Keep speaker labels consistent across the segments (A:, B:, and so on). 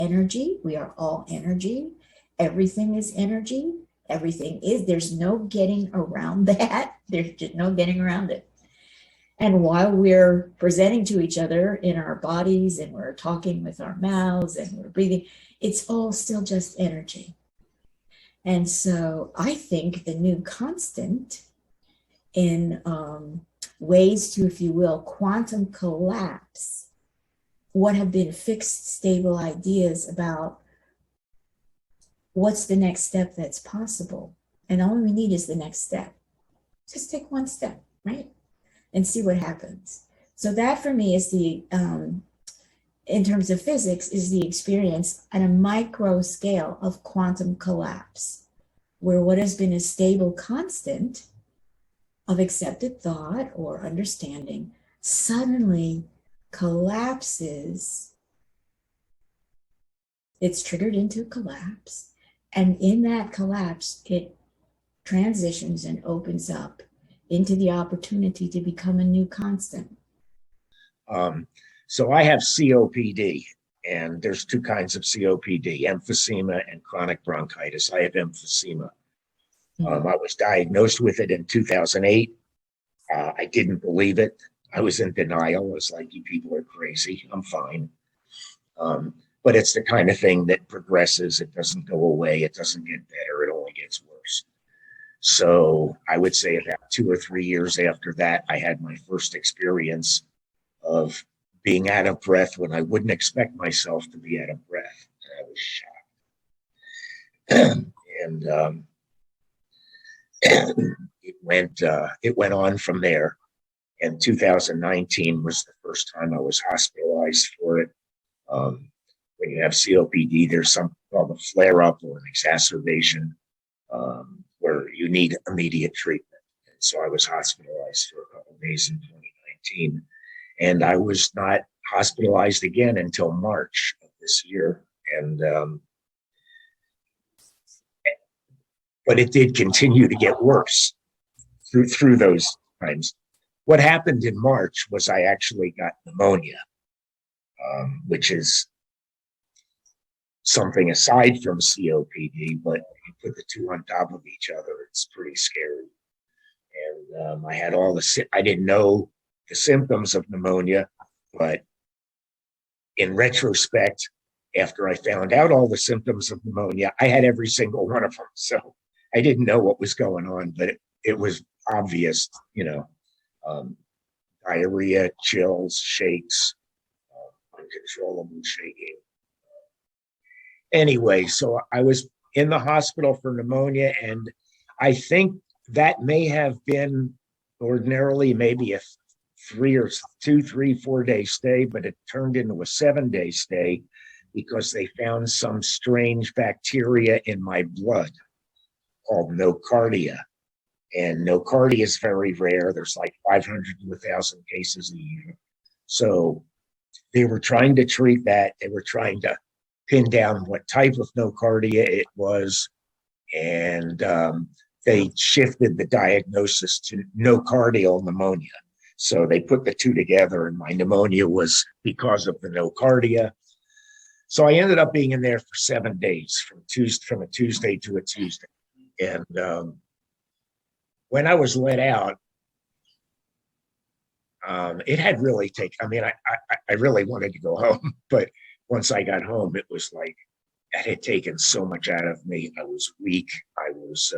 A: energy. We are all energy. Everything is energy. Everything is, there's no getting around that. There's just no getting around it. And while we're presenting to each other in our bodies and we're talking with our mouths and we're breathing, it's all still just energy. And so I think the new constant in ways to, if you will, quantum collapse what have been fixed, stable ideas about what's the next step that's possible. And all we need is the next step. Just take one step, right? And see what happens. So that for me is the, in terms of physics, is the experience at a micro scale of quantum collapse, where what has been a stable constant of accepted thought or understanding suddenly collapses. It's triggered into collapse. And in that collapse, it transitions and opens up into the opportunity to become a new constant.
B: So I have COPD, and there's two kinds of COPD, emphysema and chronic bronchitis. I have emphysema. I was diagnosed with it in 2008. I didn't believe it. I was in denial. I was like, you people are crazy. I'm fine. But it's the kind of thing that progresses. It doesn't go away. It doesn't get better. It only gets worse. So I would say about 2 or 3 years after that, I had my first experience of being out of breath when I wouldn't expect myself to be out of breath. And I was shocked. And it went on from there. And 2019 was the first time I was hospitalized for it. When you have COPD, there's something called a flare-up or an exacerbation, where you need immediate treatment. And so I was hospitalized for a couple of days in 2019. And I was not hospitalized again until March of this year. And but it did continue to get worse through those times. What happened in March was I actually got pneumonia, which is something aside from COPD, but you put the two on top of each other, it's pretty scary. And I had I didn't know the symptoms of pneumonia, but in retrospect, after I found out all the symptoms of pneumonia, I had every single one of them. So I didn't know what was going on, but it was obvious, diarrhea, chills, shakes, uncontrollable shaking. Anyway, so I was in the hospital for pneumonia, and I think that may have been ordinarily maybe a 4 day stay, but it turned into a 7-day stay because they found some strange bacteria in my blood called nocardia. And nocardia is very rare. There's like 500 to 1,000 cases a year. So they were trying to treat that. They were trying to pin down what type of nocardia it was. And they shifted the diagnosis to nocardial pneumonia. So they put the two together, and my pneumonia was because of the nocardia. So I ended up being in there for 7 days, from a Tuesday to a Tuesday. And when I was let out, it had really taken, I really wanted to go home, but once I got home, it was like, it had taken so much out of me. I was weak. I was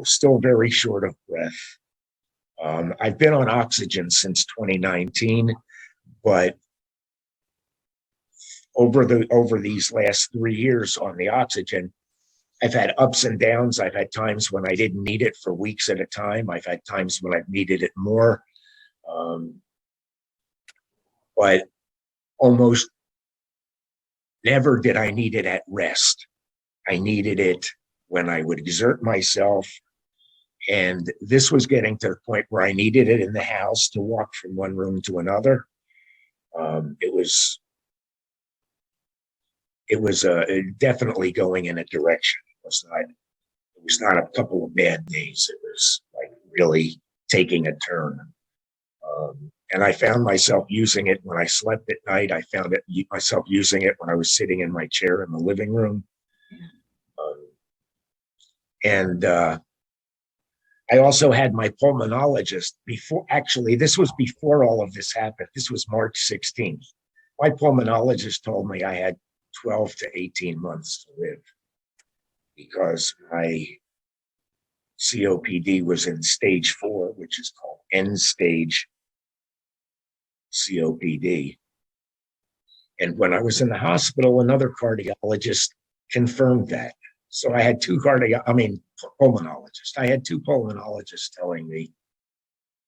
B: still very short of breath. I've been on oxygen since 2019, but over these last 3 years on the oxygen, I've had ups and downs. I've had times when I didn't need it for weeks at a time. I've had times when I've needed it more. But almost never did I need it at rest. I needed it when I would exert myself. And this was getting to the point where I needed it in the house to walk from one room to another. It was definitely going in a direction. It was not a couple of bad days. It was like really taking a turn. And I found myself using it when I slept at night. I found myself using it when I was sitting in my chair in the living room. And I also had my pulmonologist before, actually, this was before all of this happened. This was March 16th. My pulmonologist told me I had 12 to 18 months to live because my COPD was in stage 4, which is called end stage COPD. And when I was in the hospital, another cardiologist confirmed that. So I had pulmonologists. I had 2 pulmonologists telling me,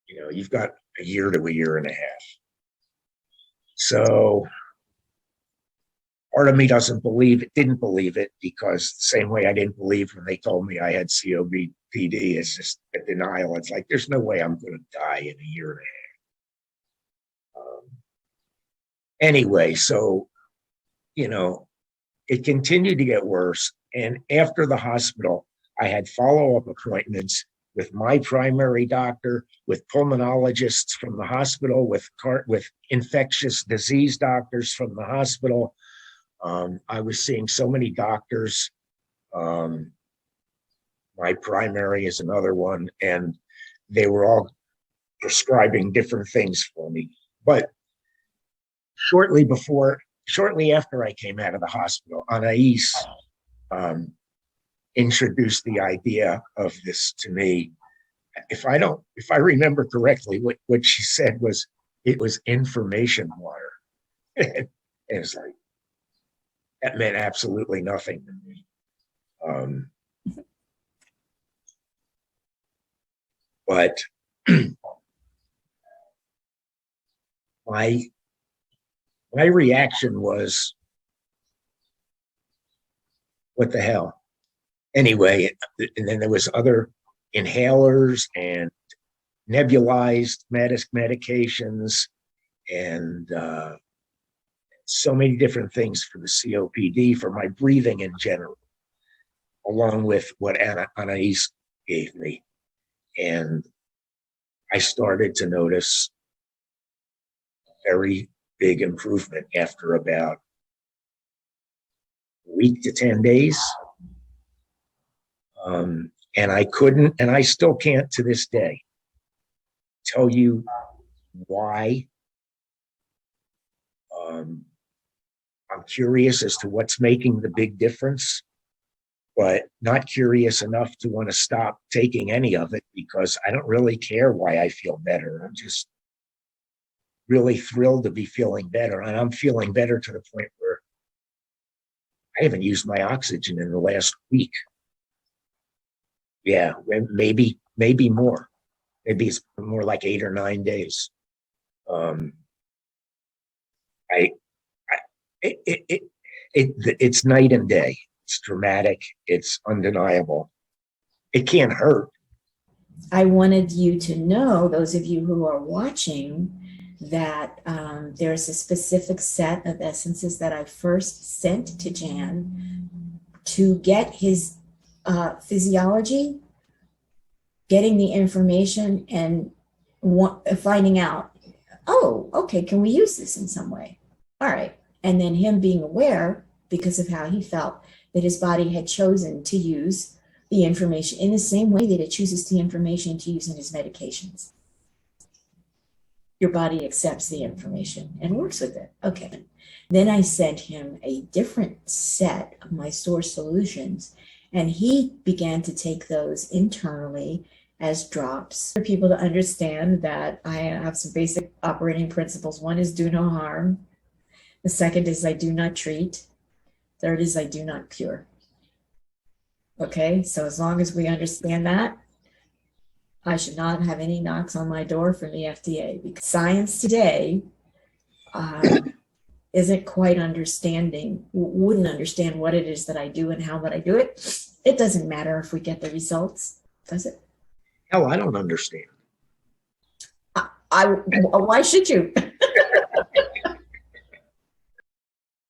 B: you've got a year to a year and a half. So part of me didn't believe it, because the same way I didn't believe when they told me I had COPD, it's just a denial. It's like, there's no way I'm going to die in a year and a half. Anyway, so, it continued to get worse. And after the hospital, I had follow-up appointments with my primary doctor, with pulmonologists from the hospital, with infectious disease doctors from the hospital. I was seeing so many doctors. My primary is another one, and they were all prescribing different things for me. But shortly after I came out of the hospital, Anais introduced the idea of this to me. If I remember correctly, what she said was, it was information water. And it's like, that meant absolutely nothing to me. But my reaction was, what the hell? Anyway, and then there was other inhalers and nebulized medications and so many different things for the COPD, for my breathing in general, along with what Anais gave me. And I started to notice a very big improvement after about a week to 10 days. And I couldn't, and I still can't to this day, tell you why. I'm curious as to what's making the big difference, but not curious enough to want to stop taking any of it, because I don't really care why I feel better. I'm just really thrilled to be feeling better. And I'm feeling better to the point where I haven't used my oxygen in the last week. Yeah, maybe more. Maybe it's more like 8 or 9 days. It's night and day. It's dramatic. It's undeniable. It can't hurt.
A: I wanted you to know, those of you who are watching, that there's a specific set of essences that I first sent to Jan to get his physiology, getting the information, and finding out, oh, okay, can we use this in some way? All right. And then him being aware, because of how he felt, that his body had chosen to use the information in the same way that it chooses the information to use in his medications. Your body accepts the information and works with it. Okay. Then I sent him a different set of my source solutions, and he began to take those internally as drops for people to understand that I have some basic operating principles. One is do no harm. The second is I do not treat. Third is I do not cure. Okay, so as long as we understand that, I should not have any knocks on my door from the FDA, because science today isn't quite wouldn't understand what it is that I do and how that I do it. It doesn't matter if we get the results, does it?
B: Hell, I don't understand.
A: Why should you?